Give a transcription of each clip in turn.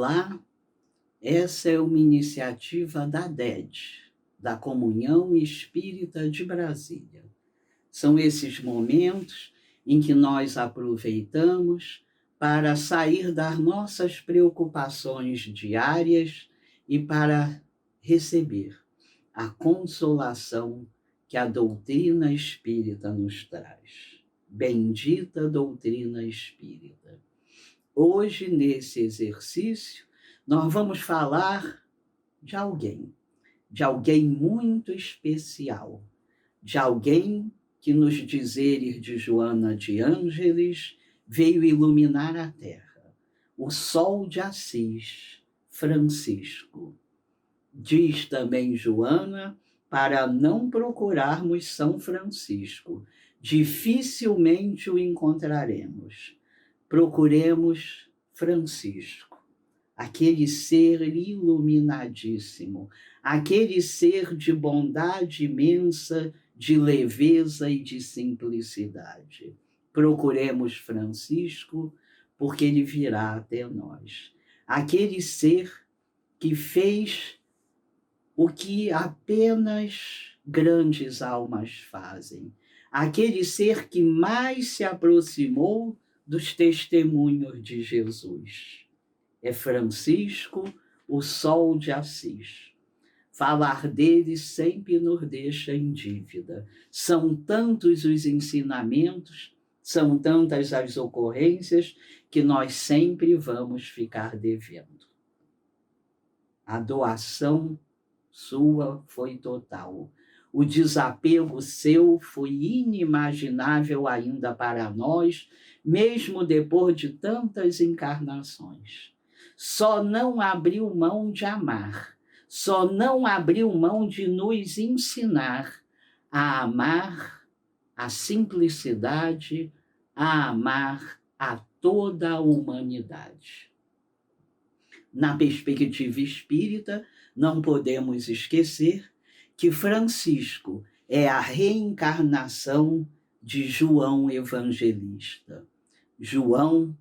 Olá, essa é uma iniciativa da DED, da Comunhão Espírita de Brasília. São esses momentos em que nós aproveitamos para sair das nossas preocupações diárias e para receber a consolação que a doutrina espírita nos traz. Bendita doutrina espírita. Hoje, nesse exercício, nós vamos falar de alguém muito especial, de alguém que, nos dizeres de Joana de Ângeles, veio iluminar a Terra, o Sol de Assis, Francisco. Diz também Joana para não procurarmos São Francisco, dificilmente o encontraremos. Procuremos Francisco, aquele ser iluminadíssimo, aquele ser de bondade imensa, de leveza e de simplicidade. Procuremos Francisco, porque ele virá até nós. Aquele ser que fez o que apenas grandes almas fazem. Aquele ser que mais se aproximou dos testemunhos de Jesus. É Francisco, o Sol de Assis. Falar dele sempre nos deixa em dívida. São tantos os ensinamentos, são tantas as ocorrências que nós sempre vamos ficar devendo. A doação sua foi total. O desapego seu foi inimaginável ainda para nós, mesmo depois de tantas encarnações. Só não abriu mão de amar, só não abriu mão de nos ensinar a amar a simplicidade, a amar a toda a humanidade. Na perspectiva espírita, não podemos esquecer que Francisco é a reencarnação de João Evangelista. João,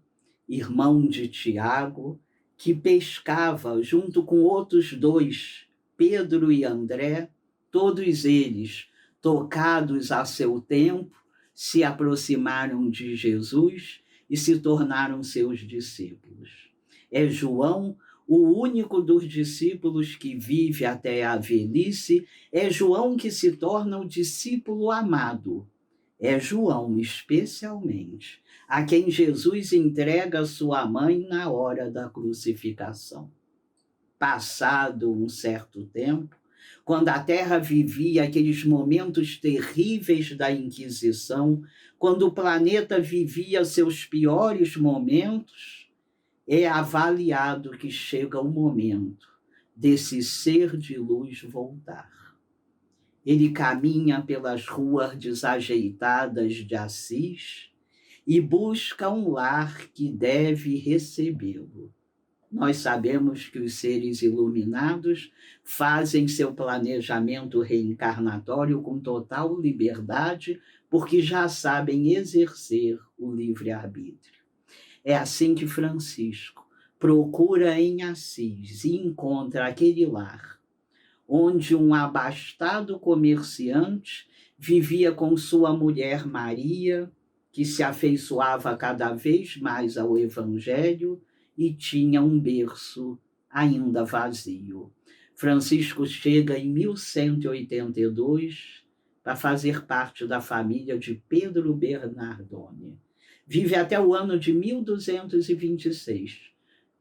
irmão de Tiago, que pescava junto com outros dois, Pedro e André, todos eles, tocados a seu tempo, se aproximaram de Jesus e se tornaram seus discípulos. É João, o único dos discípulos que vive até a velhice, é João que se torna o discípulo amado. É João, especialmente, a quem Jesus entrega sua mãe na hora da crucificação. Passado um certo tempo, quando a Terra vivia aqueles momentos terríveis da Inquisição, quando o planeta vivia seus piores momentos, é avaliado que chega o momento desse ser de luz voltar. Ele caminha pelas ruas desajeitadas de Assis e busca um lar que deve recebê-lo. Nós sabemos que os seres iluminados fazem seu planejamento reencarnatório com total liberdade, porque já sabem exercer o livre-arbítrio. É assim que Francisco procura em Assis e encontra aquele lar onde um abastado comerciante vivia com sua mulher Maria, que se afeiçoava cada vez mais ao Evangelho e tinha um berço ainda vazio. Francisco chega em 1182 para fazer parte da família de Pedro Bernardone. Vive até o ano de 1226.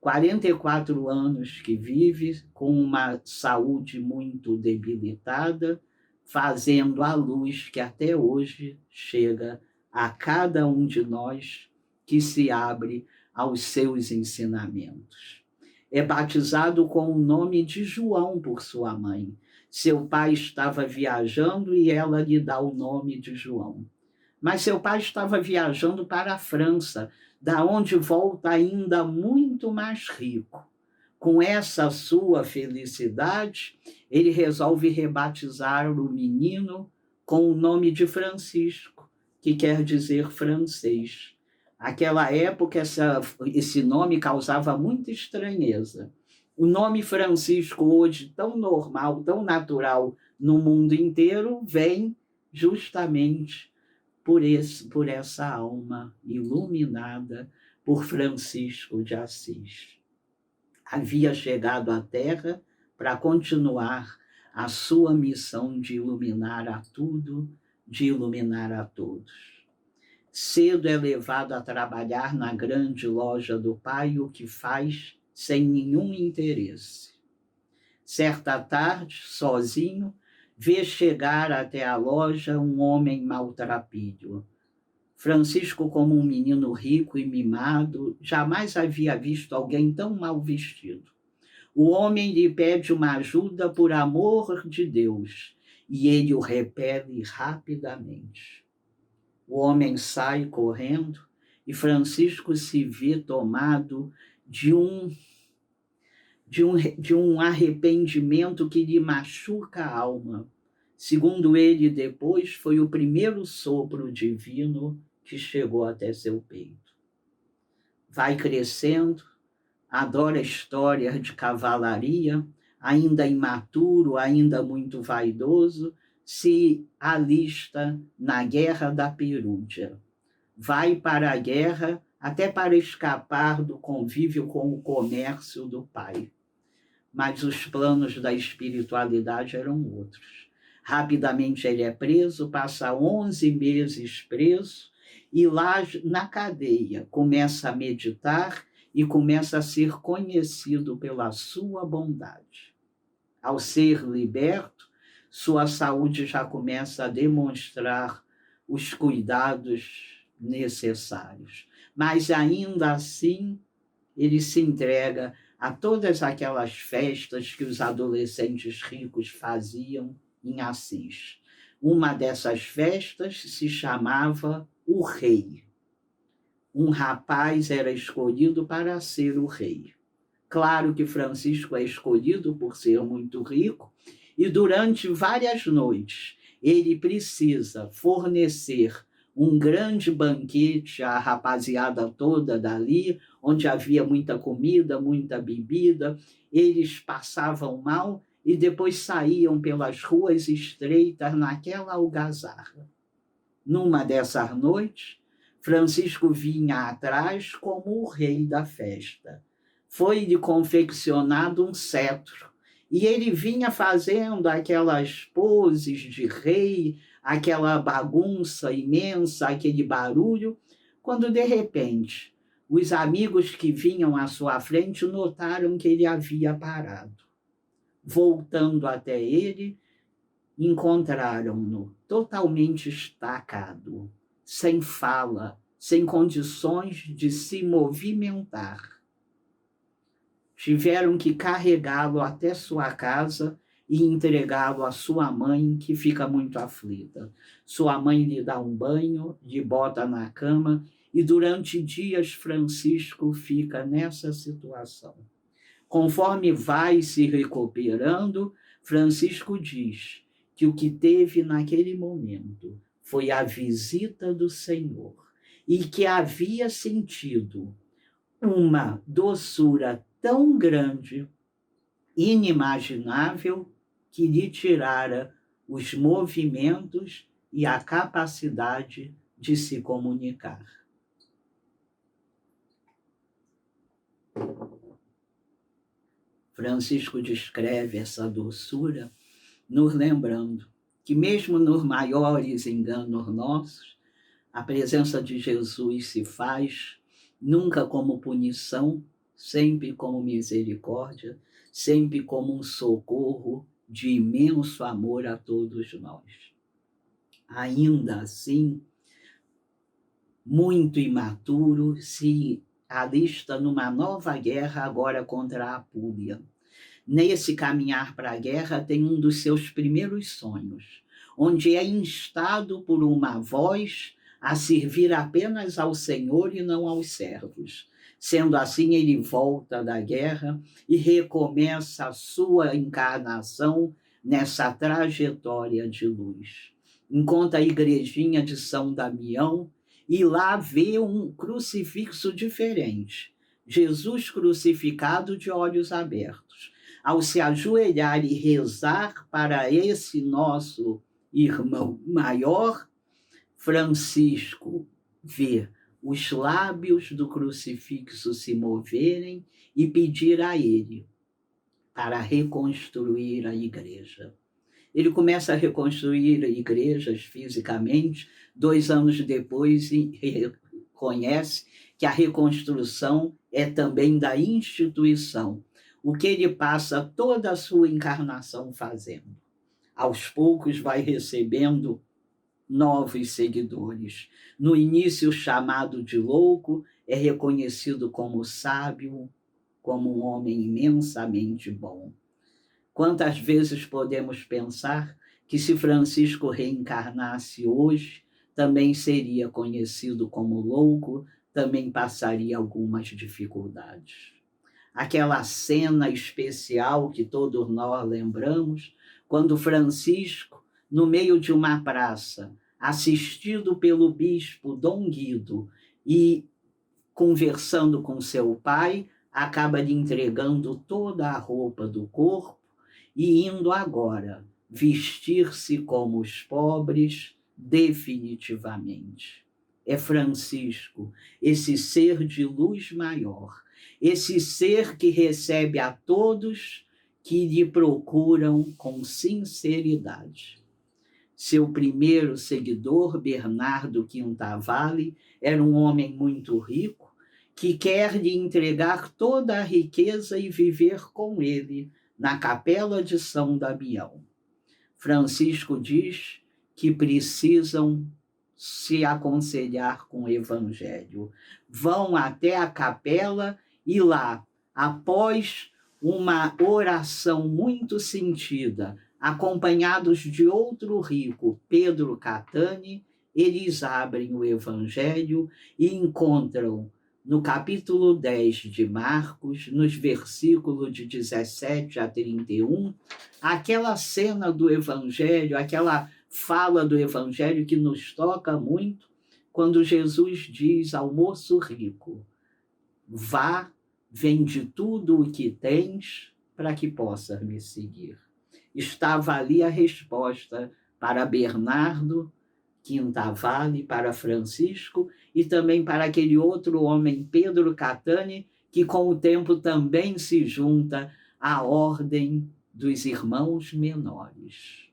44 anos que vive com uma saúde muito debilitada, fazendo a luz que até hoje chega a cada um de nós que se abre aos seus ensinamentos. É batizado com o nome de João por sua mãe. Seu pai estava viajando e ela lhe dá o nome de João. Mas seu pai estava viajando para a França, da onde volta ainda muito mais rico. Com essa sua felicidade, ele resolve rebatizar o menino com o nome de Francisco, que quer dizer francês, Aquela época, esse nome causava muita estranheza. O nome Francisco, hoje tão normal, tão natural no mundo inteiro, vem justamente por essa alma iluminada por Francisco de Assis. Havia chegado à Terra para continuar a sua missão de iluminar a tudo, de iluminar a todos. Cedo é levado a trabalhar na grande loja do pai, o que faz sem nenhum interesse. Certa tarde, sozinho, vê chegar até a loja um homem maltrapilho. Francisco, como um menino rico e mimado, jamais havia visto alguém tão mal vestido. O homem lhe pede uma ajuda por amor de Deus, e ele o repele rapidamente. O homem sai correndo e Francisco se vê tomado de um arrependimento que lhe machuca a alma. Segundo ele, depois foi o primeiro sopro divino que chegou até seu peito. Vai crescendo, adora histórias de cavalaria, ainda imaturo, ainda muito vaidoso, se alista na Guerra da Perúdia. Vai para a guerra até para escapar do convívio com o comércio do pai. Mas os planos da espiritualidade eram outros. Rapidamente ele é preso, passa 11 meses preso, e lá na cadeia começa a meditar e começa a ser conhecido pela sua bondade. Ao ser liberto, sua saúde já começa a demonstrar os cuidados necessários. Mas ainda assim, ele se entrega a todas aquelas festas que os adolescentes ricos faziam em Assis. Uma dessas festas se chamava o Rei. Um rapaz era escolhido para ser o rei. Claro que Francisco é escolhido por ser muito rico, e durante várias noites ele precisa fornecer um grande banquete à rapaziada toda dali, onde havia muita comida, muita bebida. Eles passavam mal e depois saíam pelas ruas estreitas naquela algazarra. Numa dessas noites, Francisco vinha atrás como o rei da festa. Foi-lhe confeccionado um cetro, e ele vinha fazendo aquelas poses de rei, aquela bagunça imensa, aquele barulho, quando, de repente, os amigos que vinham à sua frente notaram que ele havia parado. Voltando até ele, encontraram-no totalmente estacado, sem fala, sem condições de se movimentar. Tiveram que carregá-lo até sua casa e entregá-lo à sua mãe, que fica muito aflita. Sua mãe lhe dá um banho, lhe bota na cama, e durante dias Francisco fica nessa situação. Conforme vai se recuperando, Francisco diz que o que teve naquele momento foi a visita do Senhor, e que havia sentido uma doçura tão grande, inimaginável, que lhe tirara os movimentos e a capacidade de se comunicar. Francisco descreve essa doçura, nos lembrando que mesmo nos maiores enganos nossos, a presença de Jesus se faz nunca como punição, sempre como misericórdia, sempre como um socorro de imenso amor a todos nós. Ainda assim, muito imaturo, se alista numa nova guerra agora contra a Apúlia. Nesse caminhar para a guerra tem um dos seus primeiros sonhos, onde é instado por uma voz a servir apenas ao Senhor e não aos servos. Sendo assim, ele volta da guerra e recomeça a sua encarnação nessa trajetória de luz. Encontra a igrejinha de São Damião e lá vê um crucifixo diferente. Jesus crucificado de olhos abertos. Ao se ajoelhar e rezar para esse nosso irmão maior, Francisco vê os lábios do crucifixo se moverem e pedir a ele para reconstruir a igreja. Ele começa a reconstruir igrejas fisicamente, 2 anos depois reconhece que a reconstrução é também da instituição, o que ele passa toda a sua encarnação fazendo. Aos poucos vai recebendo novos seguidores. No início, chamado de louco, é reconhecido como sábio, como um homem imensamente bom. Quantas vezes podemos pensar que se Francisco reencarnasse hoje, também seria conhecido como louco, também passaria algumas dificuldades. Aquela cena especial que todos nós lembramos, quando Francisco, no meio de uma praça, assistido pelo bispo Dom Guido e conversando com seu pai, acaba lhe entregando toda a roupa do corpo e indo agora vestir-se como os pobres definitivamente. É Francisco, esse ser de luz maior, esse ser que recebe a todos que lhe procuram com sinceridade. Seu primeiro seguidor, Bernardo Quintavalle, era um homem muito rico que quer lhe entregar toda a riqueza e viver com ele na capela de São Damião. Francisco diz que precisam se aconselhar com o Evangelho. Vão até a capela e lá, após uma oração muito sentida, acompanhados de outro rico, Pedro Catani, eles abrem o Evangelho e encontram no capítulo 10 de Marcos, nos versículos de 17 a 31, aquela cena do Evangelho, aquela fala do Evangelho que nos toca muito, quando Jesus diz ao moço rico: vá, vende tudo o que tens para que possas me seguir. Estava ali a resposta para Bernardo Quintavalle, para Francisco e também para aquele outro homem, Pedro Catani, que com o tempo também se junta à ordem dos irmãos menores.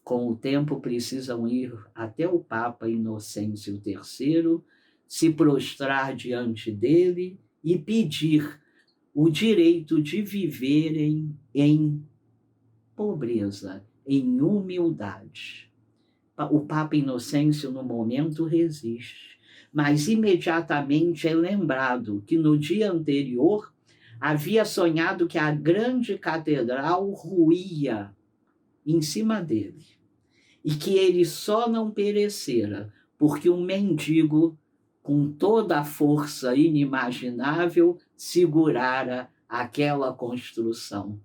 Com o tempo precisam ir até o Papa Inocêncio III, se prostrar diante dele e pedir o direito de viverem em pobreza, em humildade. O Papa Inocêncio, no momento, resiste, mas imediatamente é lembrado que no dia anterior havia sonhado que a grande catedral ruía em cima dele e que ele só não perecera porque um mendigo, com toda a força inimaginável, segurara aquela construção.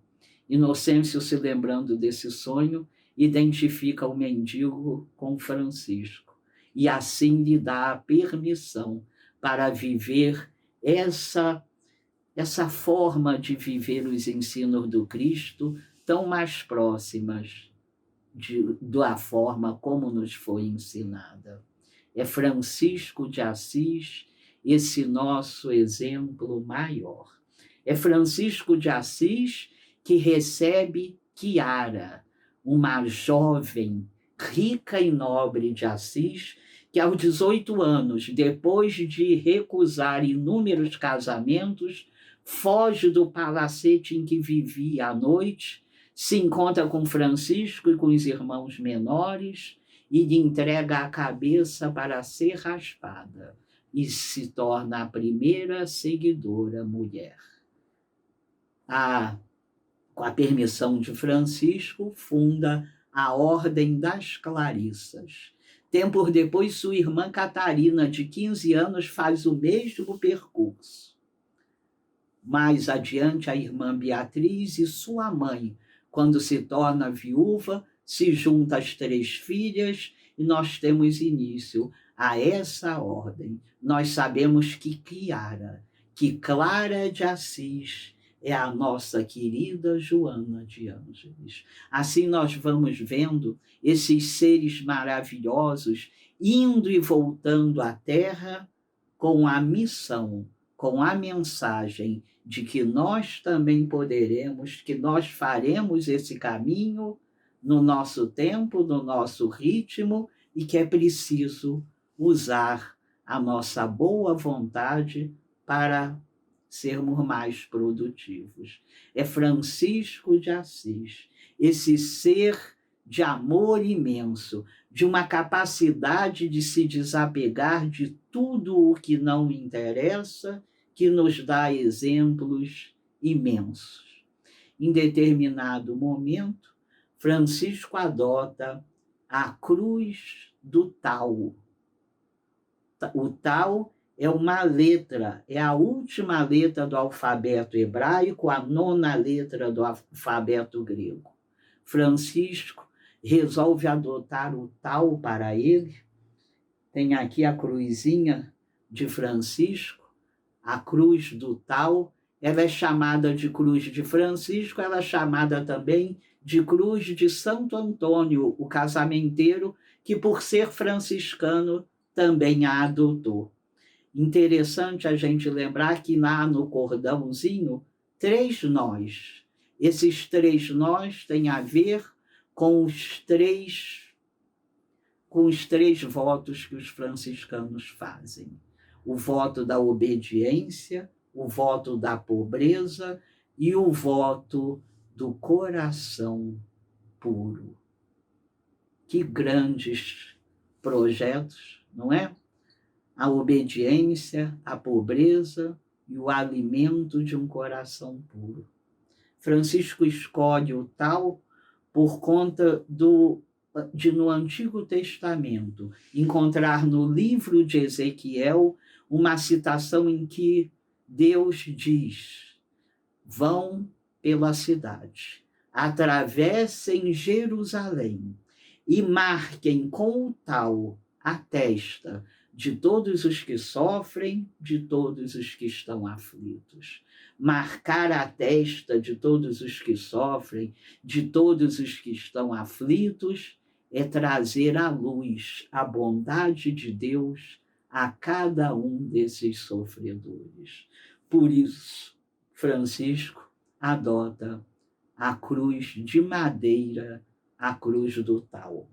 Inocêncio, se lembrando desse sonho, identifica o mendigo com Francisco e assim lhe dá a permissão para viver essa forma de viver os ensinos do Cristo tão mais próximas da forma como nos foi ensinada. É Francisco de Assis esse nosso exemplo maior. É Francisco de Assis que recebe Chiara, uma jovem rica e nobre de Assis, que aos 18 anos, depois de recusar inúmeros casamentos, foge do palacete em que vivia à noite, se encontra com Francisco e com os irmãos menores e lhe entrega a cabeça para ser raspada e se torna a primeira seguidora mulher. Com a permissão de Francisco, funda a Ordem das Clarissas. Tempos depois, sua irmã Catarina, de 15 anos, faz o mesmo percurso. Mais adiante, a irmã Beatriz e sua mãe, quando se torna viúva, se junta às 3 filhas e nós temos início a essa ordem. Nós sabemos que Clara de Assis é a nossa querida Joana de Ângeles. Assim nós vamos vendo esses seres maravilhosos indo e voltando à Terra com a missão, com a mensagem de que nós também poderemos, que nós faremos esse caminho no nosso tempo, no nosso ritmo, e que é preciso usar a nossa boa vontade para sermos mais produtivos. É Francisco de Assis, esse ser de amor imenso, de uma capacidade de se desapegar de tudo o que não interessa, que nos dá exemplos imensos. Em determinado momento, Francisco adota a cruz do Tau. O Tau é uma letra, é a última letra do alfabeto hebraico, a 9ª letra do alfabeto grego. Francisco resolve adotar o Tau para ele. Tem aqui a cruzinha de Francisco, a cruz do Tau. Ela é chamada de cruz de Francisco, ela é chamada também de cruz de Santo Antônio, o casamenteiro, que por ser franciscano também a adotou. Interessante a gente lembrar que lá no cordãozinho, 3 nós. Esses 3 nós têm a ver com os três votos que os franciscanos fazem. O voto da obediência, o voto da pobreza e o voto do coração puro. Que grandes projetos, não é? A obediência, a pobreza e o alimento de um coração puro. Francisco escolhe o Tau por conta de no Antigo Testamento encontrar no livro de Ezequiel uma citação em que Deus diz: vão pela cidade, atravessem Jerusalém e marquem com o Tau a testa de todos os que sofrem, de todos os que estão aflitos. Marcar a testa de todos os que sofrem, de todos os que estão aflitos, é trazer à luz a bondade de Deus a cada um desses sofredores. Por isso, Francisco adota a cruz de madeira, a cruz do Tau.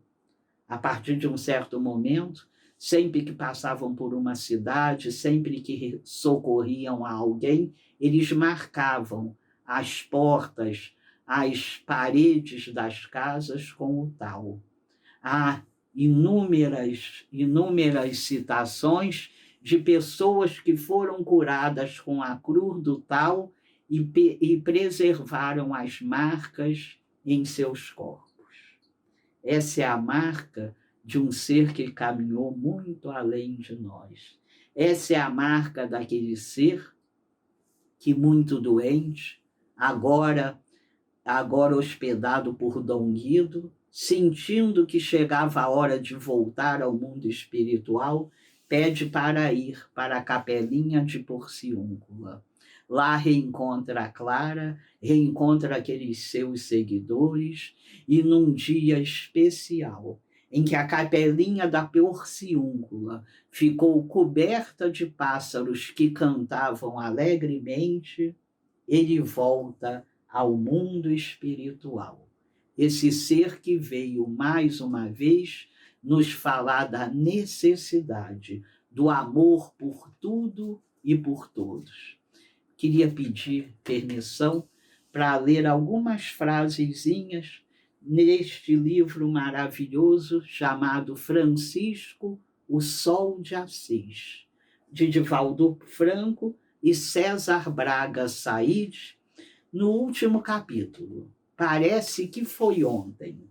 A partir de um certo momento, sempre que passavam por uma cidade, sempre que socorriam a alguém, eles marcavam as portas, as paredes das casas com o Tau. Há inúmeras citações de pessoas que foram curadas com a cruz do Tau e preservaram as marcas em seus corpos. Essa é a marca de um ser que caminhou muito além de nós. Essa é a marca daquele ser que, muito doente, agora hospedado por Dom Guido, sentindo que chegava a hora de voltar ao mundo espiritual, pede para ir para a capelinha de Porciúncula. Lá reencontra a Clara, reencontra aqueles seus seguidores, e num dia especial, em que a capelinha da Porciúncula ficou coberta de pássaros que cantavam alegremente, ele volta ao mundo espiritual. Esse ser que veio mais uma vez nos falar da necessidade do amor por tudo e por todos. Queria pedir permissão para ler algumas frasezinhas neste livro maravilhoso chamado Francisco, o Sol de Assis, de Divaldo Franco e César Braga Said, no último capítulo. Parece que foi ontem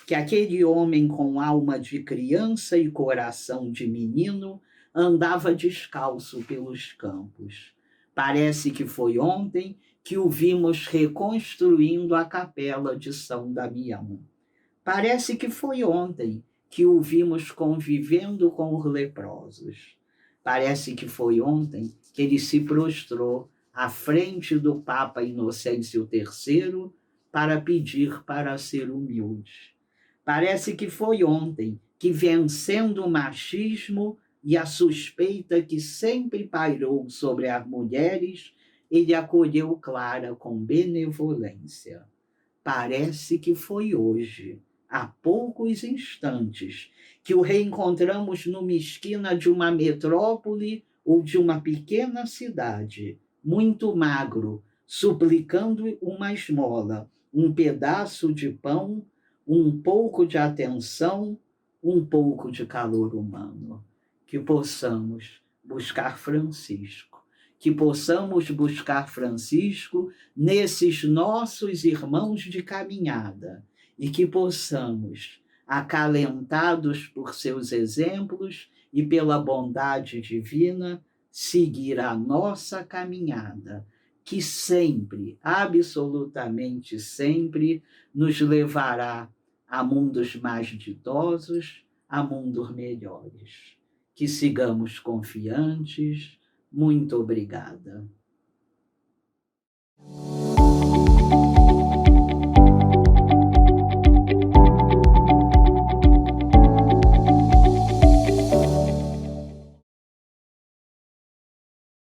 que aquele homem com alma de criança e coração de menino andava descalço pelos campos. Parece que foi ontem que o vimos reconstruindo a capela de São Damião. Parece que foi ontem que o vimos convivendo com os leprosos. Parece que foi ontem que ele se prostrou à frente do Papa Inocêncio III para pedir para ser humilde. Parece que foi ontem que, vencendo o machismo e a suspeita que sempre pairou sobre as mulheres, ele acolheu Clara com benevolência. Parece que foi hoje, há poucos instantes, que o reencontramos numa esquina de uma metrópole ou de uma pequena cidade, muito magro, suplicando uma esmola, um pedaço de pão, um pouco de atenção, um pouco de calor humano. Que possamos buscar Francisco, que possamos buscar Francisco nesses nossos irmãos de caminhada e que possamos, acalentados por seus exemplos e pela bondade divina, seguir a nossa caminhada, que sempre, absolutamente sempre, nos levará a mundos mais ditosos, a mundos melhores. Que sigamos confiantes. Muito obrigada.